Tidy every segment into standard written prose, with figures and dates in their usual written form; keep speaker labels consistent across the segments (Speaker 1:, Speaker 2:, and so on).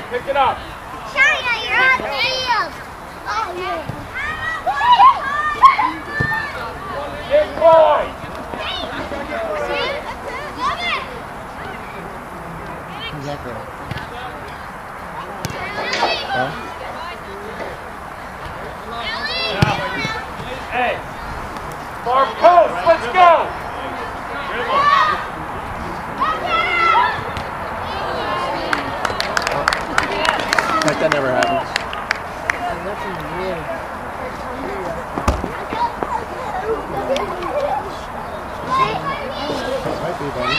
Speaker 1: Pick it up.
Speaker 2: China, you're on field. Oh, yeah.
Speaker 1: Big boy.
Speaker 3: Who's that girl?
Speaker 1: Hey. Far post. Let's go.
Speaker 3: Like that never happens. Might be, buddy.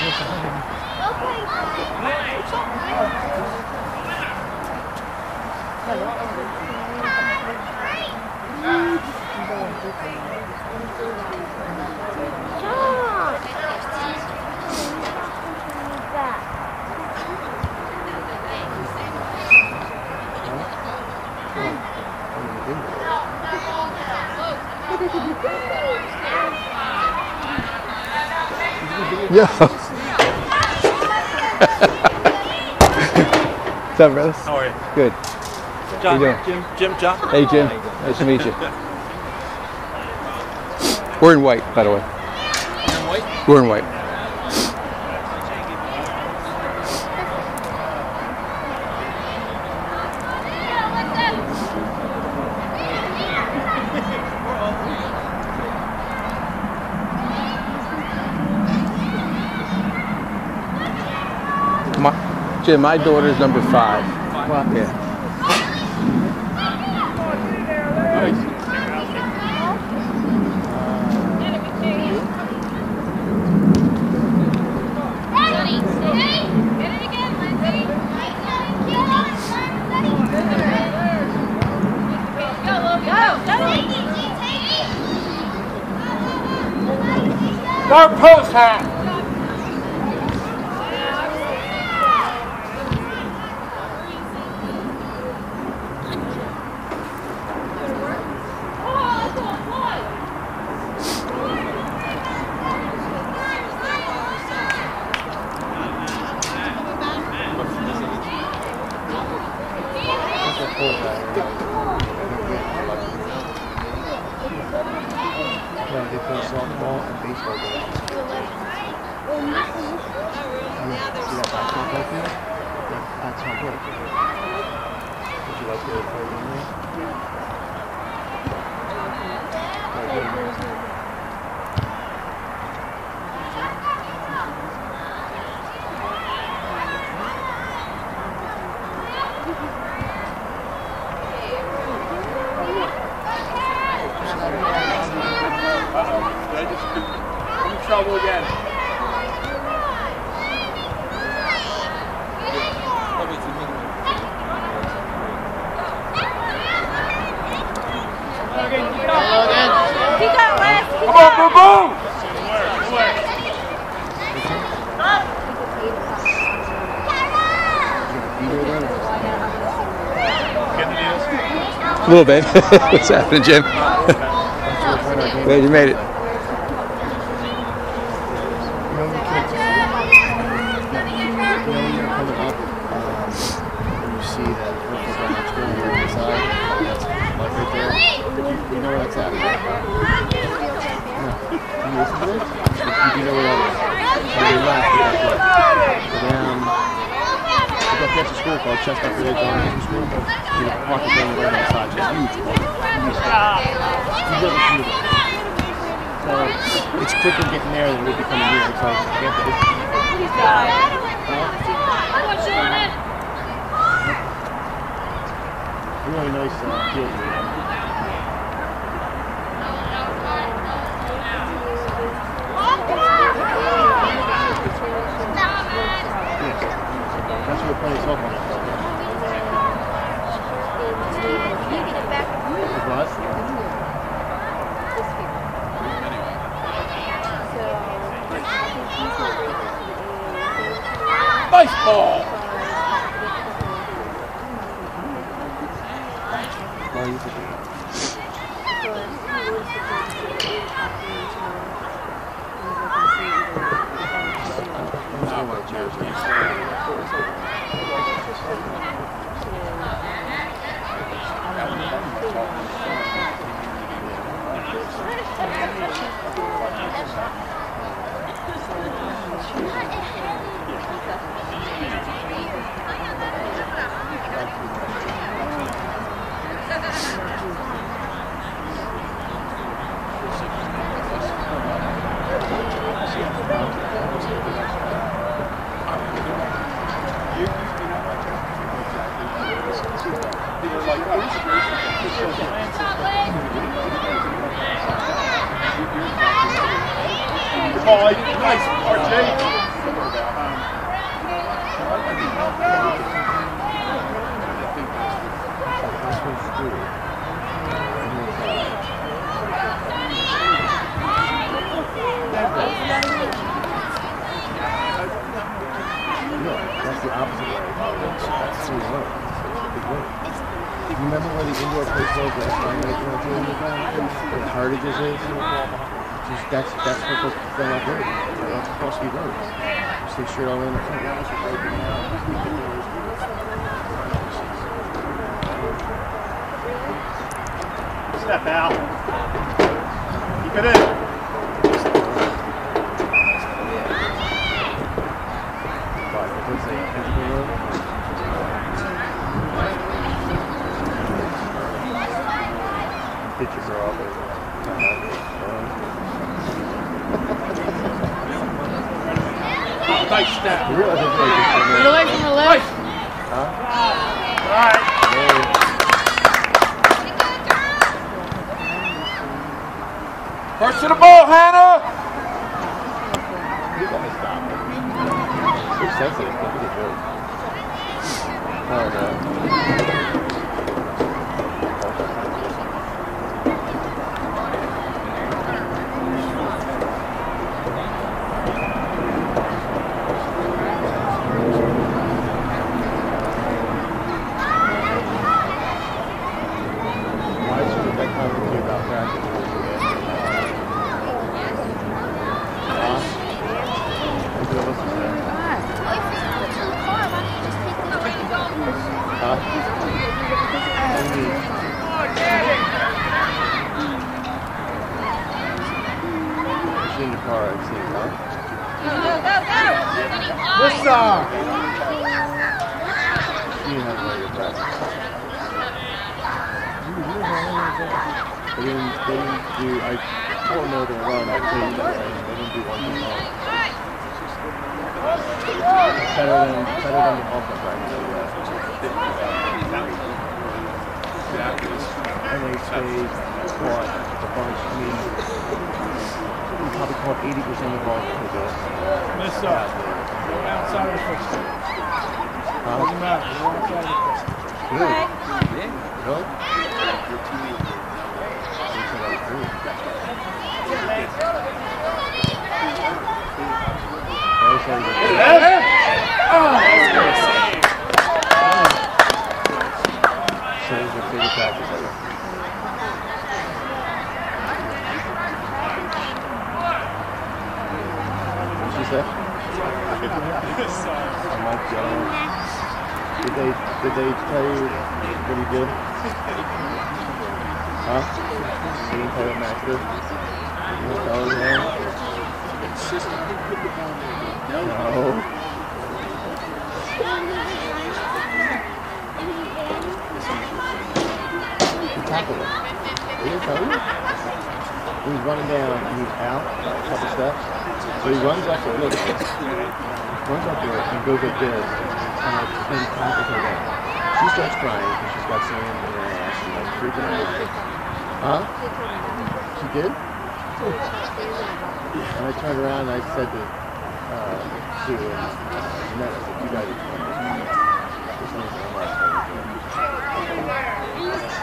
Speaker 3: Yo. What's up, brothers?
Speaker 4: How are you?
Speaker 3: Good.
Speaker 4: John.
Speaker 3: How you doing?
Speaker 4: Jim, John.
Speaker 3: Hey, Jim. Nice to meet you. We're in white, by the way.
Speaker 4: You're in white?
Speaker 3: We're in white. Jim, my daughter's number 5.
Speaker 4: Wow.
Speaker 3: Yeah.
Speaker 1: Far post hat.
Speaker 3: Yeah, they play softball and baseball games. See that basketball field? That's not good. Would you like to play a game there?
Speaker 1: I'm in trouble again. Come on, boom, boom!
Speaker 3: A little bit. What's happening, Jim? Glad you made it.
Speaker 5: You know where that's at? Yeah. You listen to it? You know where that is? On your left, down. Go up to school called Chestnut Ridge Elementary School. You know, park it down the right hand side. It's huge. You really see it. So it's quicker getting there than it would be coming here. So you have to really nice field here. That's where we're playing softball. The bus?
Speaker 1: Baseball! Nice, RJ.
Speaker 5: That's the opposite way. That's the way. You remember where the indoor place was last time they went to where the Heritages is? That's what they're not doing. They're not supposed to be roads. Just they straight all in the front.
Speaker 1: Step out. Keep it in.
Speaker 5: Get your girl up.
Speaker 1: Nice step.
Speaker 5: You realize it's like
Speaker 4: Get away from the left.
Speaker 5: Huh?
Speaker 1: All right. First to the ball, Hannah.
Speaker 5: You gotta stop it. You're sensitive. Look at it. Oh no. In the car, I've seen, huh?
Speaker 1: This song.
Speaker 5: You have to wear your breath. They didn't do, I told them to run, I played that way, they didn't do one thing wrong. Better than the offense practice. And they caught a bunch, I mean, we probably caught 80% of the balls per game.
Speaker 1: Miss up. Outside of the first. Doesn't matter. Outside of the first.
Speaker 5: Really? Really? Did they tell you what he did? Huh? They didn't tell you what Max did? You didn't tell you that? No. He tackled him. They didn't tell you? He was running down and he's out a couple steps. So he runs up there, look at this. Runs up there and goes like this. And tackles her down. She starts crying because she's got sand in her ass and like freaking out. Huh? She did? And I turned around and I said to Sue and Jeanette, I said, you guys are funny.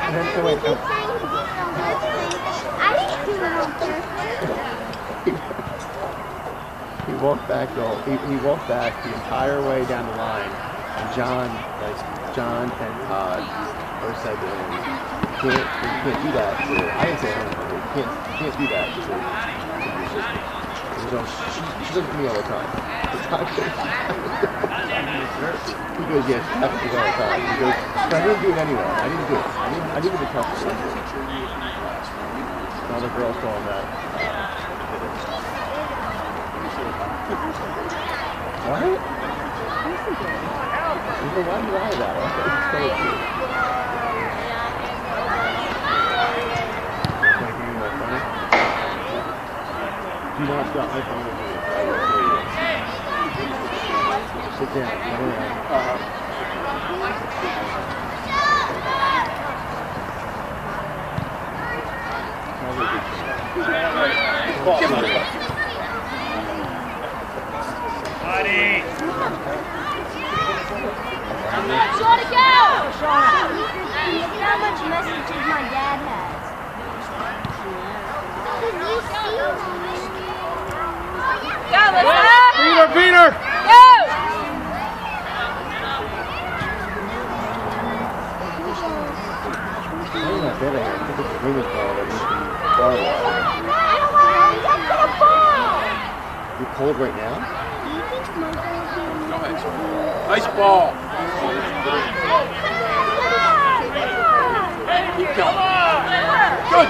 Speaker 5: And then, so wait. He walked back he walked back the entire way down the line, and John and Todd both said to him, you can't do that. So I didn't say anything. You can't do that. So she does it to me all the time. He goes, yes, you have to do it all the time. He goes, but I didn't do it anyway. I didn't do it. I didn't even trust it. Now the girls call that. What? Why do you lie about it? It's so cute. Do not stop making me. Sit down.
Speaker 1: Buddy!
Speaker 2: Shauna, go! Shauna. Look at how much messages my dad has. Go, Lisa!
Speaker 1: Beat her!
Speaker 2: Go!
Speaker 5: I'm not better here. I think it's a women's ball that needs to be barbed. You're cold right now?
Speaker 4: Go ahead. Nice ball. Keep going. Good.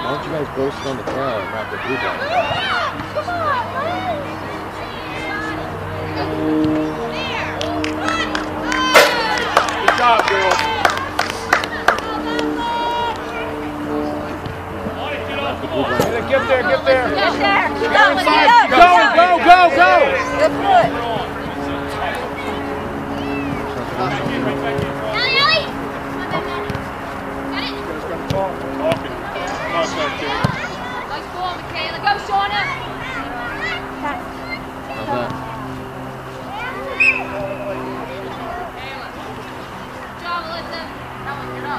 Speaker 5: Why don't you guys both sit on the crowd and not the blue ball?
Speaker 4: Good job, girls.
Speaker 1: Get there!
Speaker 2: Get there! Keep
Speaker 1: Go
Speaker 2: going!
Speaker 1: inside! Go!
Speaker 2: Good foot! Ellie! Got it?
Speaker 1: Talking. Nice
Speaker 2: ball, Michaela. Go, Shauna!
Speaker 5: How's that?
Speaker 2: Good job, Melissa. That one, get up.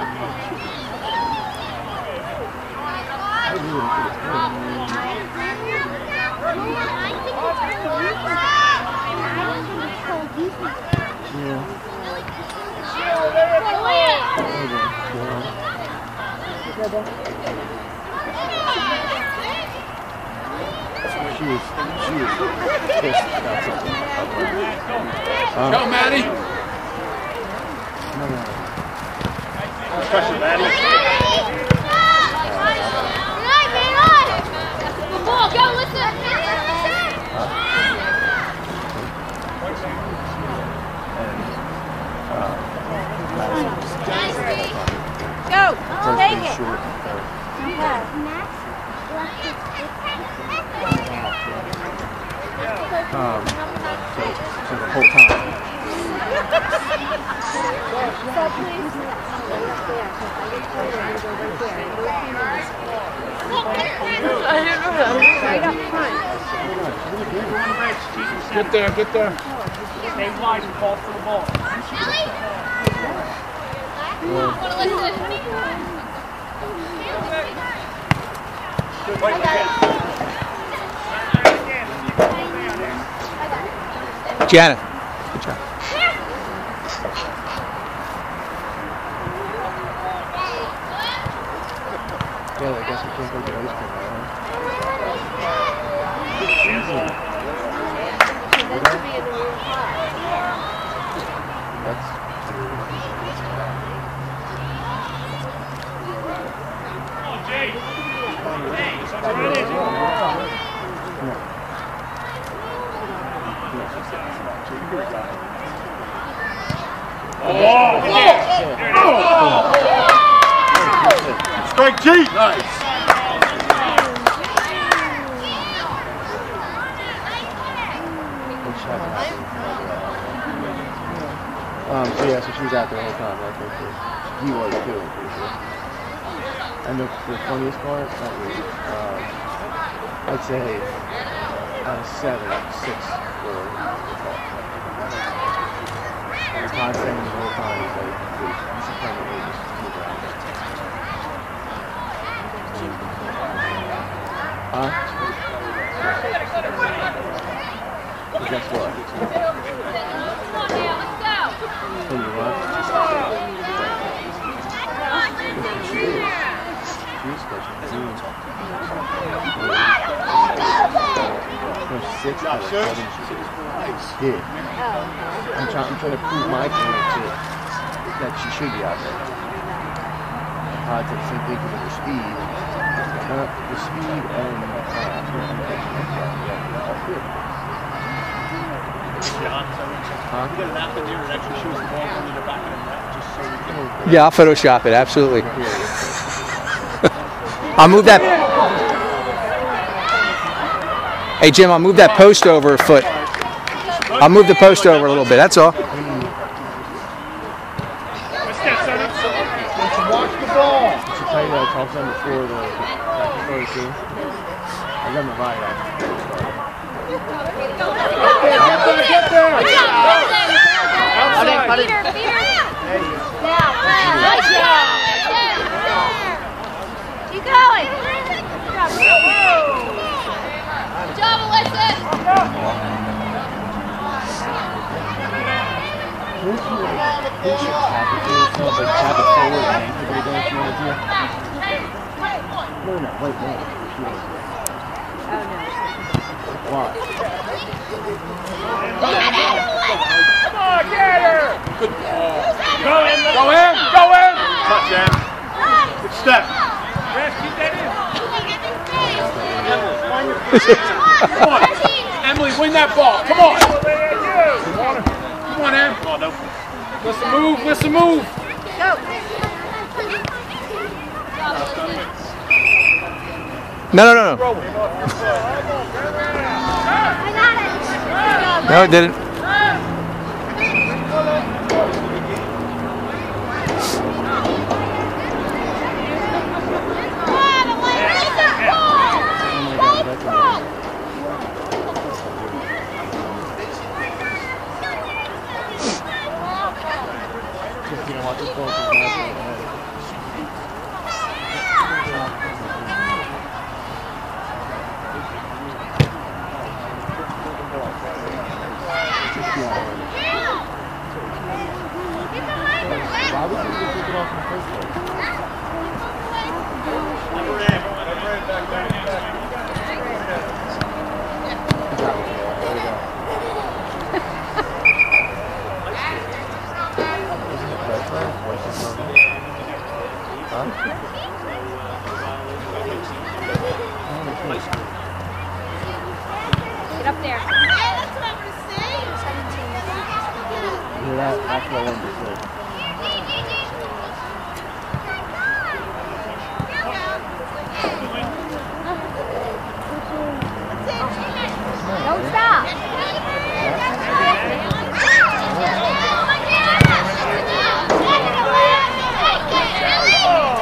Speaker 5: She was pissed about something.
Speaker 4: Go, Maddie.
Speaker 5: No.
Speaker 1: Pressure, Maddie.
Speaker 2: Good ball, go, listen! Go, take it.
Speaker 5: So the whole time.
Speaker 1: Get there. Stay wide and call for the ball.
Speaker 3: Janet. Good job.
Speaker 5: Yeah, I guess we can't go to ice cream.
Speaker 1: Strike G!
Speaker 4: Nice.
Speaker 5: So yeah, so she was out there the whole time. I think he was too. And the funniest part, not really. I'd say out of 7, 6 were and Todd saying the whole time he's like, you should come with me, just move around. Huh? But guess what? Tell you what? She is. She's good.
Speaker 4: Good job, sir.
Speaker 5: Yeah. I'm trying to prove my point that she should be out there. I did the same thing with the speed. The speed and all good.
Speaker 6: Yeah, I'll Photoshop it, absolutely. I'll move that. Hey Jim, I'll move that post over a foot. I'll move the post over a little bit, that's all.
Speaker 1: Watch the ball.
Speaker 5: I should tell you that I talked to them before the practice too. I got my ride out.
Speaker 1: Get there. Outside.
Speaker 2: Peter. Nice job. Keep going. Good job, Alyssa.
Speaker 5: Why?
Speaker 1: Come on, get her.
Speaker 4: Good ball.
Speaker 1: Go in.
Speaker 4: Go in. Go in. Touch, Em. Good step.
Speaker 1: Ref, keep that in.
Speaker 4: Come on. Emily, win that ball. Come on. Come on, Em. Come on, no. Listen, move.
Speaker 2: Go.
Speaker 6: No.
Speaker 2: I got it.
Speaker 6: No, it didn't.
Speaker 5: Why would you take it off in the first place?
Speaker 2: Get up there. That's what I'm going to say. 17.
Speaker 5: Yeah, that's what I wanted to say.
Speaker 2: Don't stop.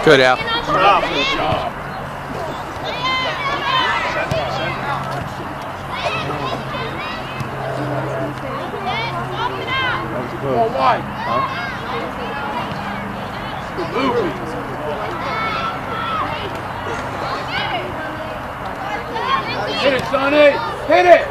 Speaker 6: Good, Al.
Speaker 4: Good job. Ball wide. Move. Hit it, Sonny. Hit it.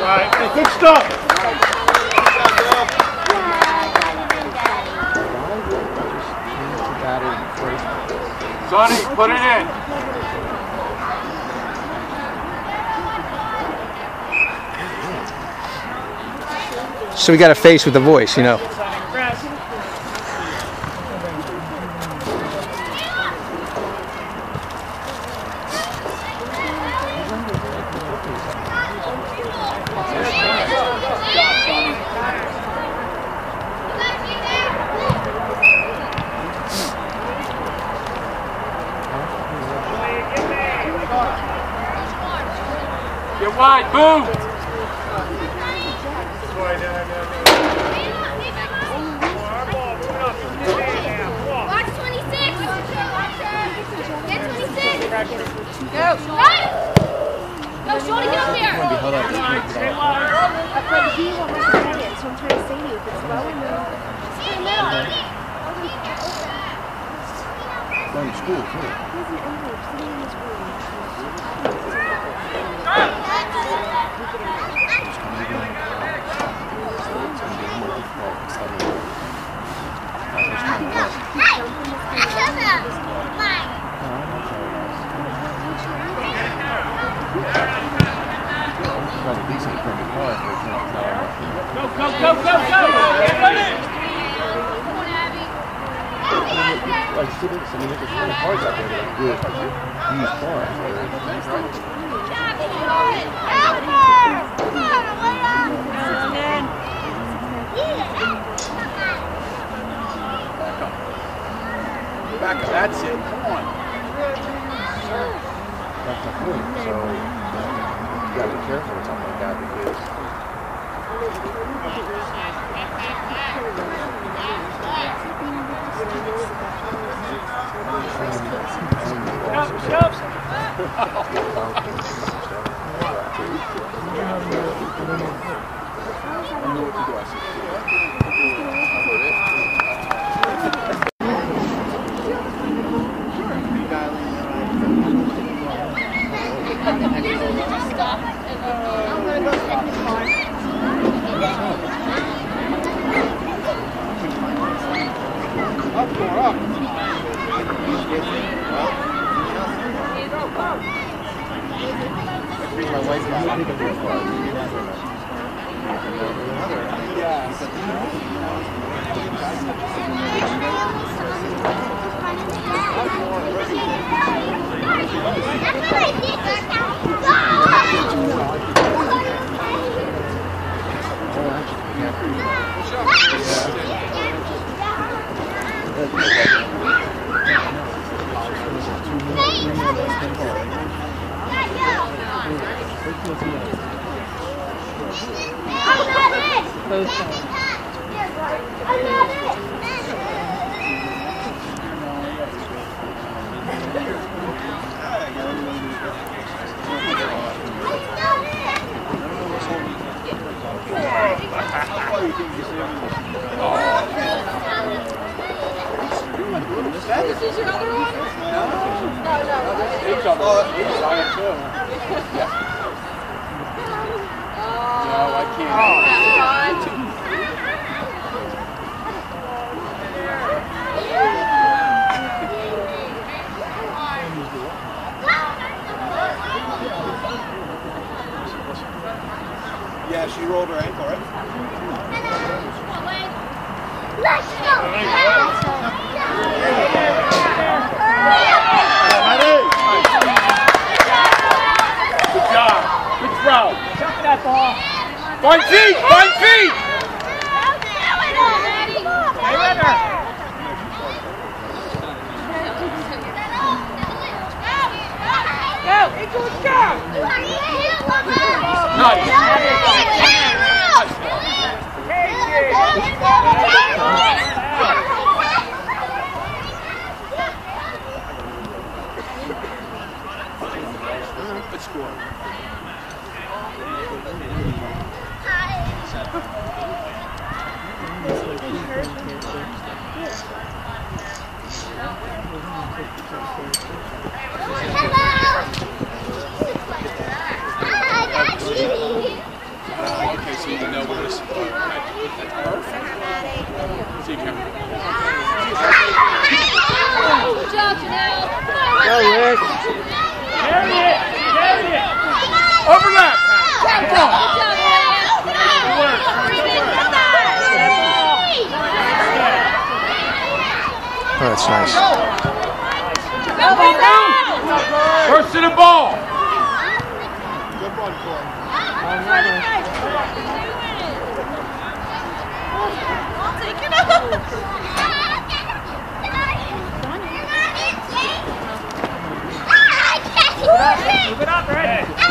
Speaker 4: Right. Hey, good stuff. Sonny, put it in.
Speaker 6: So we got a face with the voice, you know.
Speaker 4: Get wide, boom!
Speaker 2: Watch 26. Get 26. Go. Right. Go, Shorty, get up here.
Speaker 3: I played he won't have to play it, so I'm trying to say to you, if it's low enough.
Speaker 2: In the middle.
Speaker 5: Then in school, too. Like students, I mean, there's really cars out there that are good used cars.
Speaker 4: Back up. That's it. Come on.
Speaker 5: That's the point. So you gotta be careful with something like that because
Speaker 4: Yeah, she rolled her ankle, right?
Speaker 2: Let's go!
Speaker 4: Good job. Good throw.
Speaker 1: Jump that ball.
Speaker 4: Find feet! Find feet!
Speaker 1: Stay with her. Go! Eagles, go!
Speaker 4: Nice. Good score. Okay, so you know where to support. That's perfect. See you, Cameron.
Speaker 2: Good job, Janelle.
Speaker 3: Go, Rick.
Speaker 1: Carry it! Carry it!
Speaker 4: Overlap!
Speaker 2: Good job,
Speaker 6: Oh, that's nice.
Speaker 4: First to the ball!
Speaker 5: good run, Corey.
Speaker 2: I'll take it up.
Speaker 1: Move it up, Red.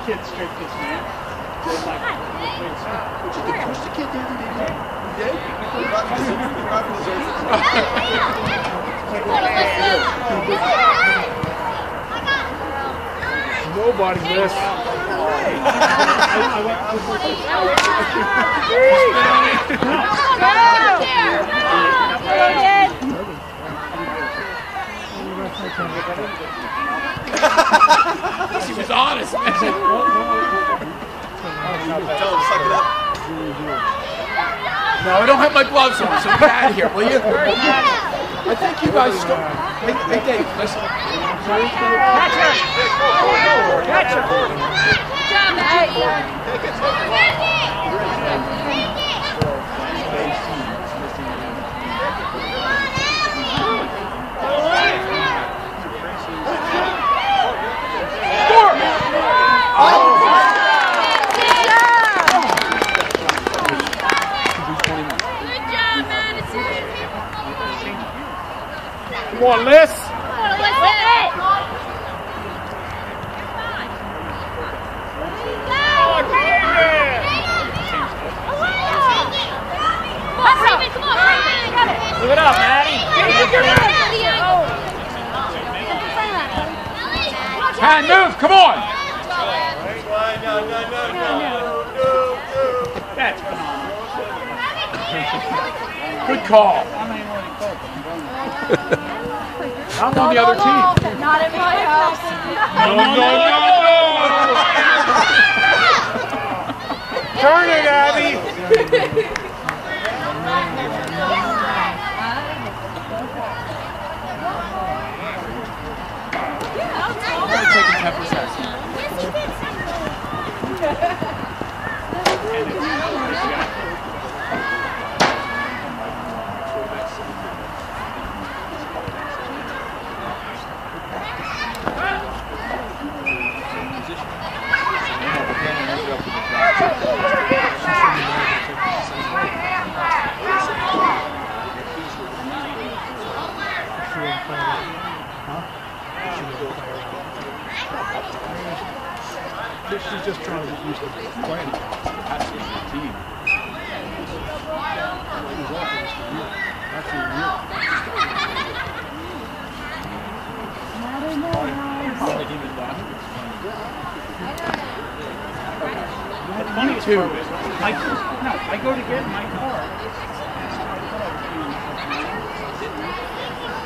Speaker 1: kid straight this man. Just like,
Speaker 5: Push the kid down, didn't you? You did?
Speaker 4: Nobody missed. She was honest.
Speaker 5: Tell him to suck it up.
Speaker 4: No, I don't have my gloves on, so get out of here, will you? I think you guys start. Hey, Dave, listen.
Speaker 1: catcher! Catcher!
Speaker 2: Good job, Abby.
Speaker 4: Come on, Liz.
Speaker 1: Look it up, Maddie.
Speaker 4: Hand move, come on.
Speaker 1: That's phenomenal.
Speaker 4: Good call. I'm on the other team.
Speaker 2: Not in my house.
Speaker 4: No. Turn it, Abby. I'm taking 10%.
Speaker 3: She's just trying to get used to playing. That's just the team.
Speaker 1: The funniest part is, I go to get my car.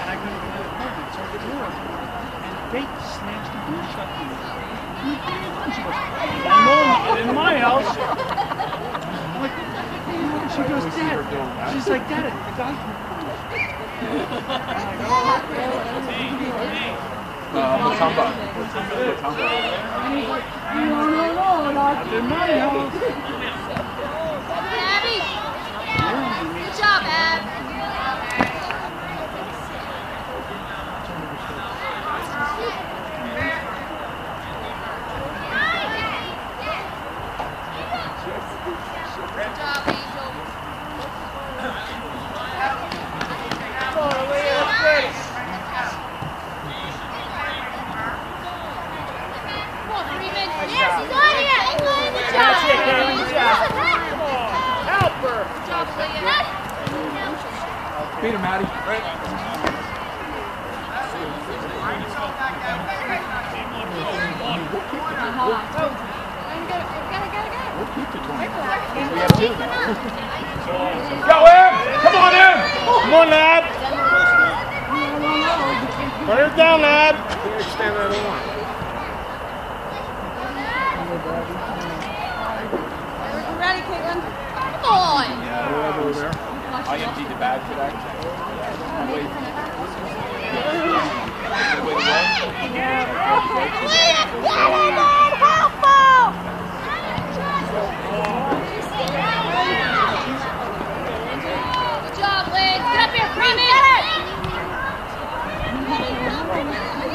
Speaker 1: And I go to get the apartment, so the door opens. And the gate slams the door shut. She goes, no, not in my house. I'm like, she goes, Dad. She's like, Dad, the guy.
Speaker 4: Matamba.
Speaker 2: No, not
Speaker 1: In my house.
Speaker 2: Abby. Good job, Ab. Good job, Angel. Come on, Freeman. Yes, he's on it. Good job.
Speaker 1: That's it, Kevin. Good job. Come on. Help her.
Speaker 2: Good job, Leah.
Speaker 4: Beat him, Maddie. We have two. Go, Em! Come on, Em!
Speaker 1: Come on, lad. Put her down, lad.
Speaker 5: Stand that on.
Speaker 2: Ready, Caitlin? Come on.
Speaker 4: I emptied the bag today.
Speaker 2: Good job, Liz. Get up here, Freeman.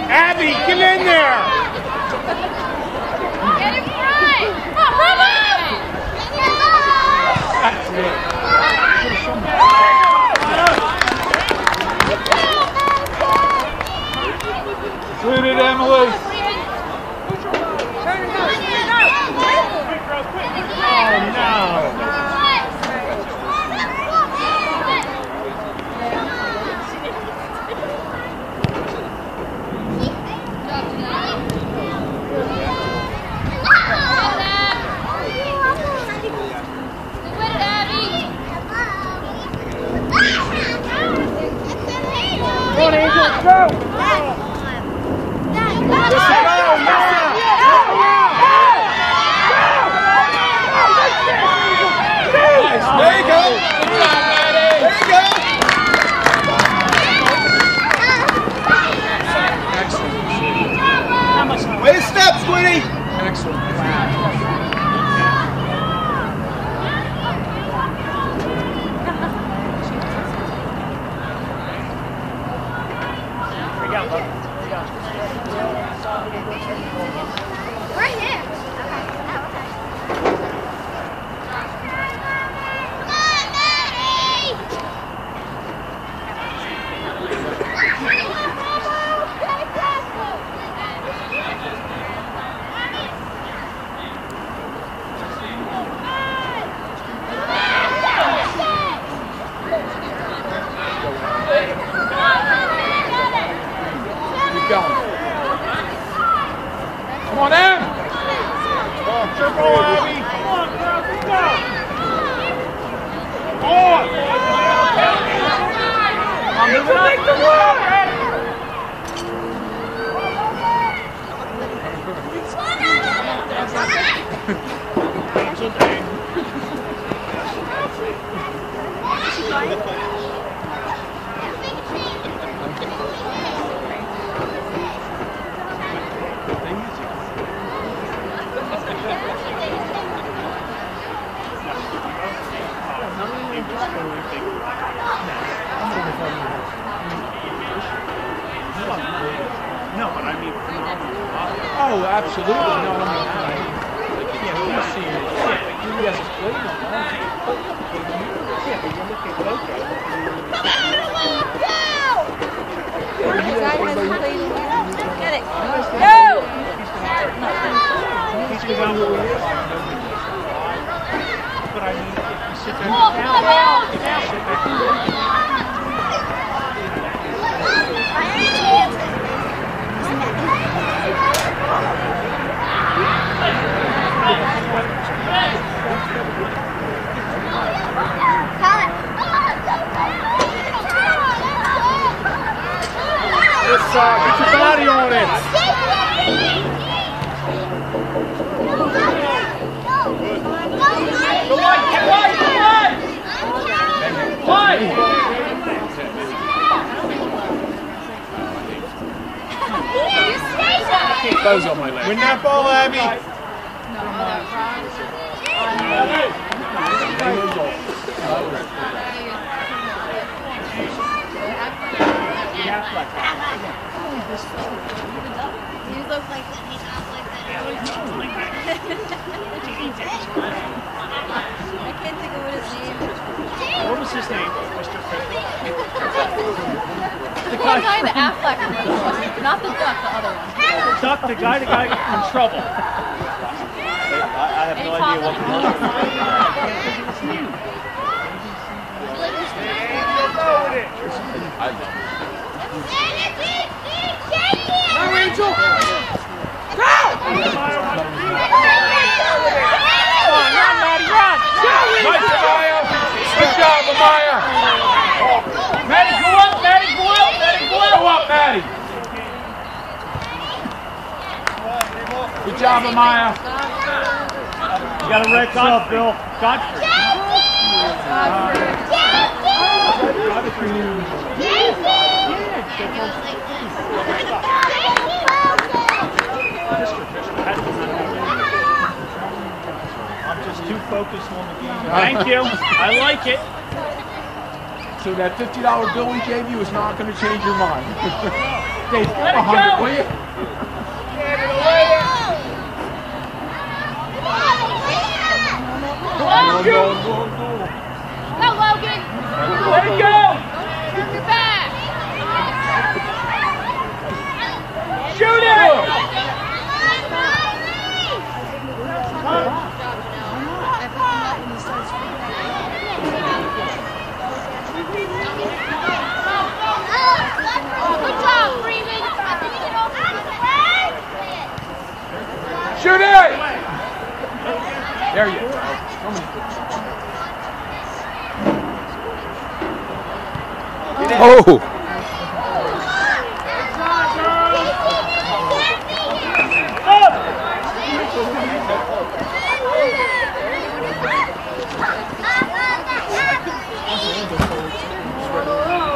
Speaker 1: Abby, get in there.
Speaker 2: Get in front. Come on, Freeman.
Speaker 1: That's it.
Speaker 4: Shoot it, Emily.
Speaker 2: Turn it up. Right here. Okay. Oh, okay. Come on, Maddie!
Speaker 4: Keep going. Come on, Em!
Speaker 1: Circle, Abby. Come on, girl. Let's go. On. I'm moving up. Make the wall, Ed. Angel Day. No, but I mean,
Speaker 4: Oh, absolutely. No, I mean, he's seen it. He hasn't played on that.
Speaker 1: yeah, but you look at Boca.
Speaker 2: Get it. Go!
Speaker 1: He's been down for but I mean, if you sit there down, if you sit there get your body on it. Go wide, get wide, get wide. Wide.
Speaker 4: Those on my leg.
Speaker 1: Win that ball, Abby.
Speaker 2: You look like that. He's not like that. I can't think of what his name is.
Speaker 1: What was his name, Mr. Fisher?
Speaker 7: The guy in the Affleck one. Not the duck, the other one.
Speaker 1: Duck, the guy that got in trouble.
Speaker 8: I have no idea what the I love it.
Speaker 1: Go, Angel! Go! Run, Maddie, run!
Speaker 4: Nice, Amaya! Good job, Amaya!
Speaker 1: Maddie, go up, Maddie, go up, Maddie, go up!
Speaker 4: Go up, Maddie! Good job, Amaya!
Speaker 1: You got a red up, Bill. Godfrey. I'm just too focused on the game. Thank you. I like it.
Speaker 4: So that $50 bill we gave you is not going to change your mind. Dave,
Speaker 1: Let it
Speaker 4: 100,
Speaker 1: go.
Speaker 4: will you?
Speaker 1: Get it away. Go on, shoot.
Speaker 7: Go, Logan!
Speaker 1: Let it go.
Speaker 7: Turn your back!
Speaker 1: Shoot it.
Speaker 7: Good job, Freeman!
Speaker 4: Shoot it! There you go. Oh!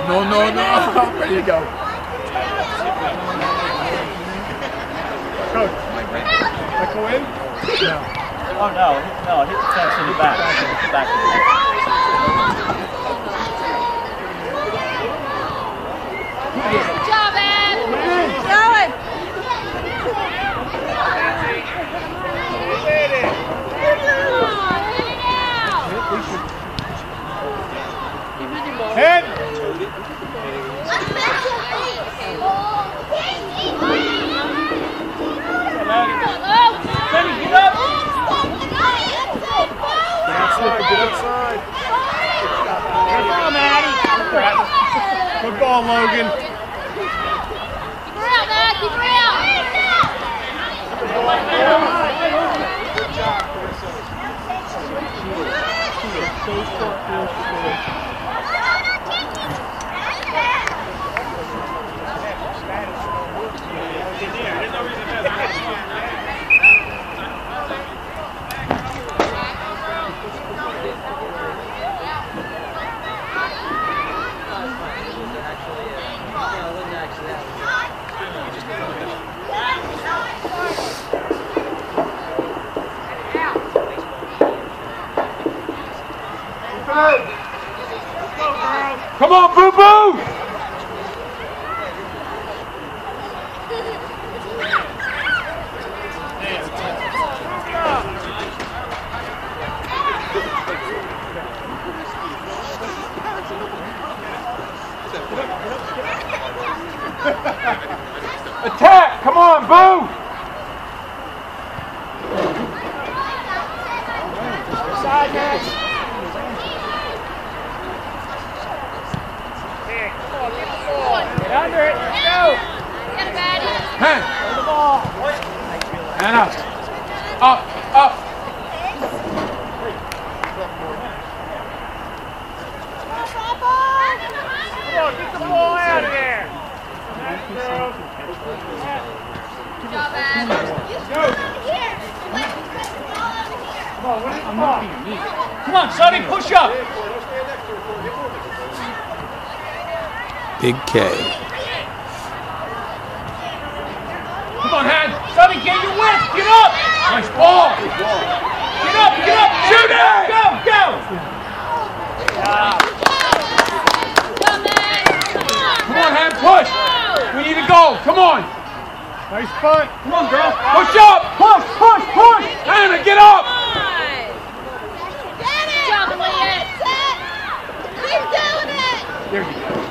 Speaker 4: No, no, no. There you go.
Speaker 1: Coach, I go in? No.
Speaker 8: Oh no, hit the fence in the back.
Speaker 7: Good job, Ed!
Speaker 1: ball, Logan.
Speaker 7: Keep her out, Matt. Keep her out.
Speaker 4: Come on, Boo Boo! Attack! Come on, Boo!
Speaker 1: Side net. Get under it. Let's go.
Speaker 7: Get it, Maddie.
Speaker 4: Hand!
Speaker 1: Hold the ball.
Speaker 4: And up. Up, up.
Speaker 1: Come on, get the ball out of there. Nice, girl.
Speaker 7: Good job, Matt.
Speaker 1: Come on, win the ball. Come on, Sonny, push up.
Speaker 6: Big K.
Speaker 1: Come on, Hand. Sonny, get your width. Get up.
Speaker 4: Nice ball.
Speaker 1: Get up, get up.
Speaker 4: Shoot it.
Speaker 1: Go, go.
Speaker 7: Go, Matt.
Speaker 4: Come on, Hand, push. We need to go. Come on.
Speaker 1: Nice punt. Come on, girl.
Speaker 4: Push up. Push, push, push. Hannah, get up.
Speaker 7: Good job, Elliot.
Speaker 2: Keep doing it!
Speaker 4: There you go.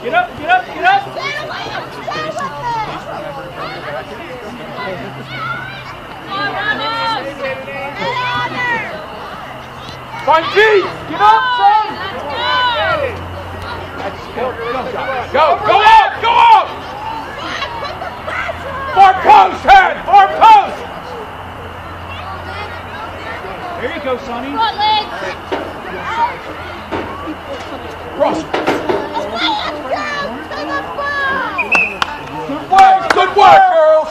Speaker 1: Get up, get up, get up.
Speaker 4: Find feet. Get up, son. Go, go up, go up. Far post, Head, far post.
Speaker 1: There you go, Sonny.
Speaker 7: Front leg.
Speaker 4: Cross. Good work, girls.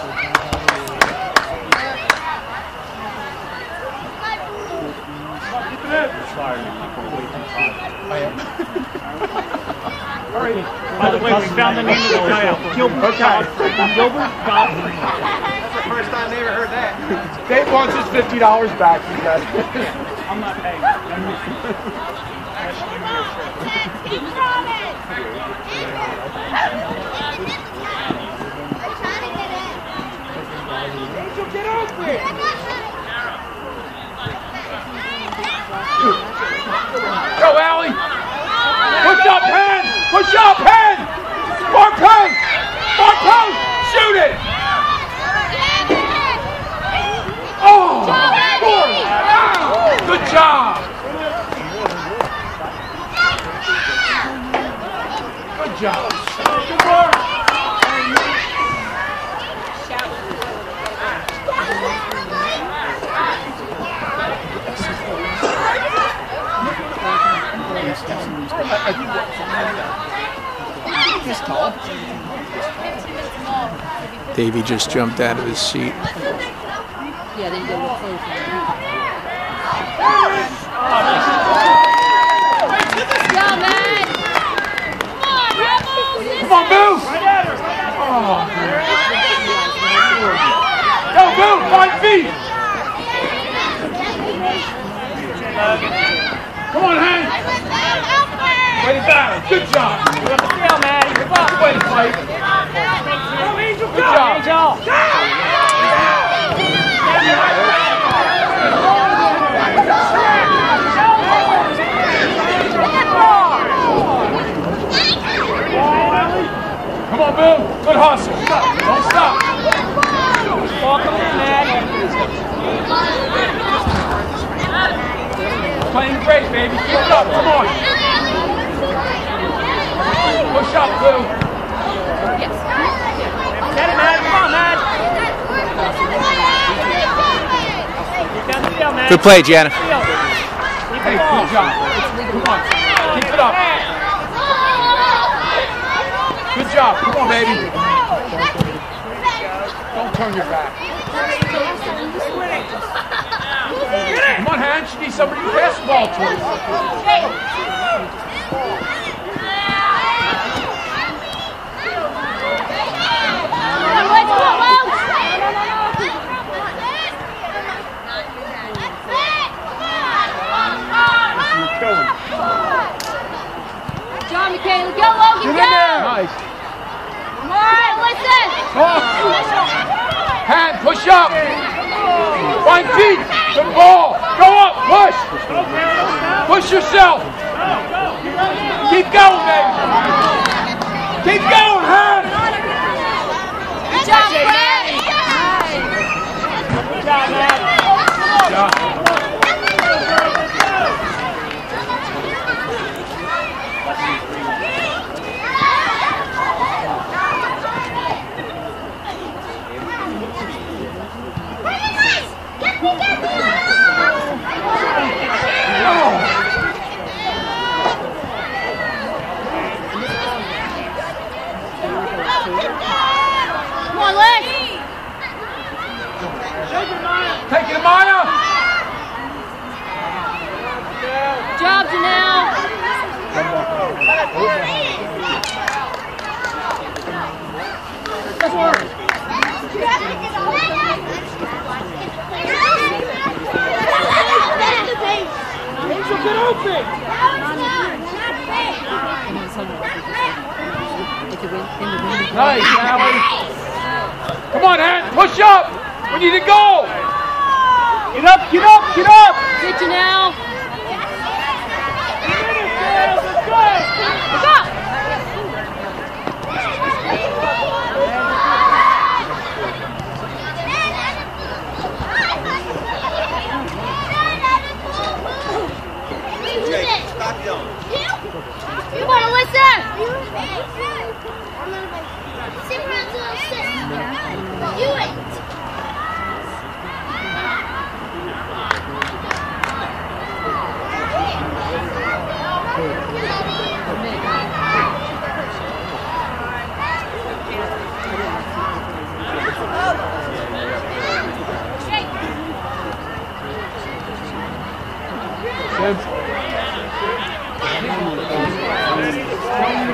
Speaker 1: By the way, we found the name of the child. Gilbert Godfrey. Gilbert Godfrey.
Speaker 3: That's the first time they ever heard that.
Speaker 4: Dave wants his $50 back, you guys.
Speaker 1: I'm not paying.
Speaker 2: Keep running!
Speaker 4: Angel, get over it. Go, Allie. Push up, Penn. Push up, Penn. Far post. Far post. Shoot it. Oh, good job. Good job. Good work.
Speaker 6: Davey just jumped out of his seat.
Speaker 7: Yeah, they did it close. Go, Matt. Come on, Rebels.
Speaker 4: Come on, move.
Speaker 1: Right at her.
Speaker 4: Oh, man. Bill, 5 feet. Come on, Hank. Way to battle. Good job.
Speaker 8: Good deal, man. Good luck.
Speaker 4: Way to fight. Good job.
Speaker 8: Angel.
Speaker 4: Come on, Bill. Good hustle. Don't stop.
Speaker 8: Ball coming in, man.
Speaker 4: Playing great, baby. Keep it up. Come on. Push up, Bill.
Speaker 8: Get it, man. Come on, man. Get down the field, man.
Speaker 6: Good play, Jana.
Speaker 8: Keep
Speaker 4: Hey,
Speaker 8: the ball.
Speaker 4: good job. Come on. Keep it up. Good job. Come on, baby. Don't turn your back. Come on, Hans. You need somebody to pass the ball to.
Speaker 2: John Michaela, go Logan, go!
Speaker 4: Nice.
Speaker 2: Come on, listen!
Speaker 4: Hand, push up. 5 feet. Good ball. Go up. Push. Push yourself. Keep going, baby. Keep going, Hand.
Speaker 2: Good job, Fred!
Speaker 8: Good job, man.
Speaker 4: Good job.
Speaker 2: Come on, Lex!
Speaker 4: Take it to Maya.
Speaker 2: Good job, Janelle!
Speaker 1: Angel, get open!
Speaker 4: Nice, Allie. Come on, Hank. Push up. We need to go.
Speaker 1: Get up, get up, get up!
Speaker 2: Good, Janelle!
Speaker 1: Let's go!
Speaker 2: Go! Come on, Alyssa! Do it!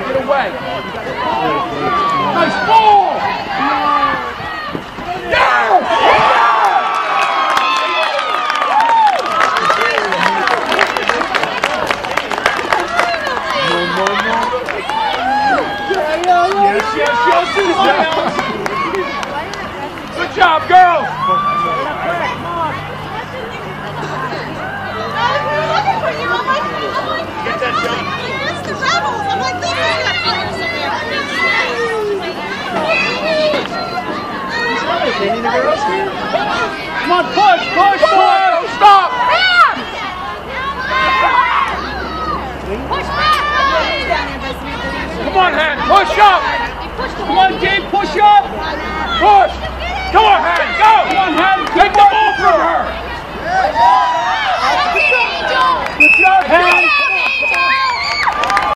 Speaker 4: Get away. Nice ball. Down. Yes. Good job, girls.
Speaker 1: Get that shot.
Speaker 2: It's the Rebels! I'm like,
Speaker 1: Come on, push, push, push!
Speaker 4: Don't stop.
Speaker 2: Push back!
Speaker 4: Come on, Hank. Push up.
Speaker 1: Come on, Gabe, push up!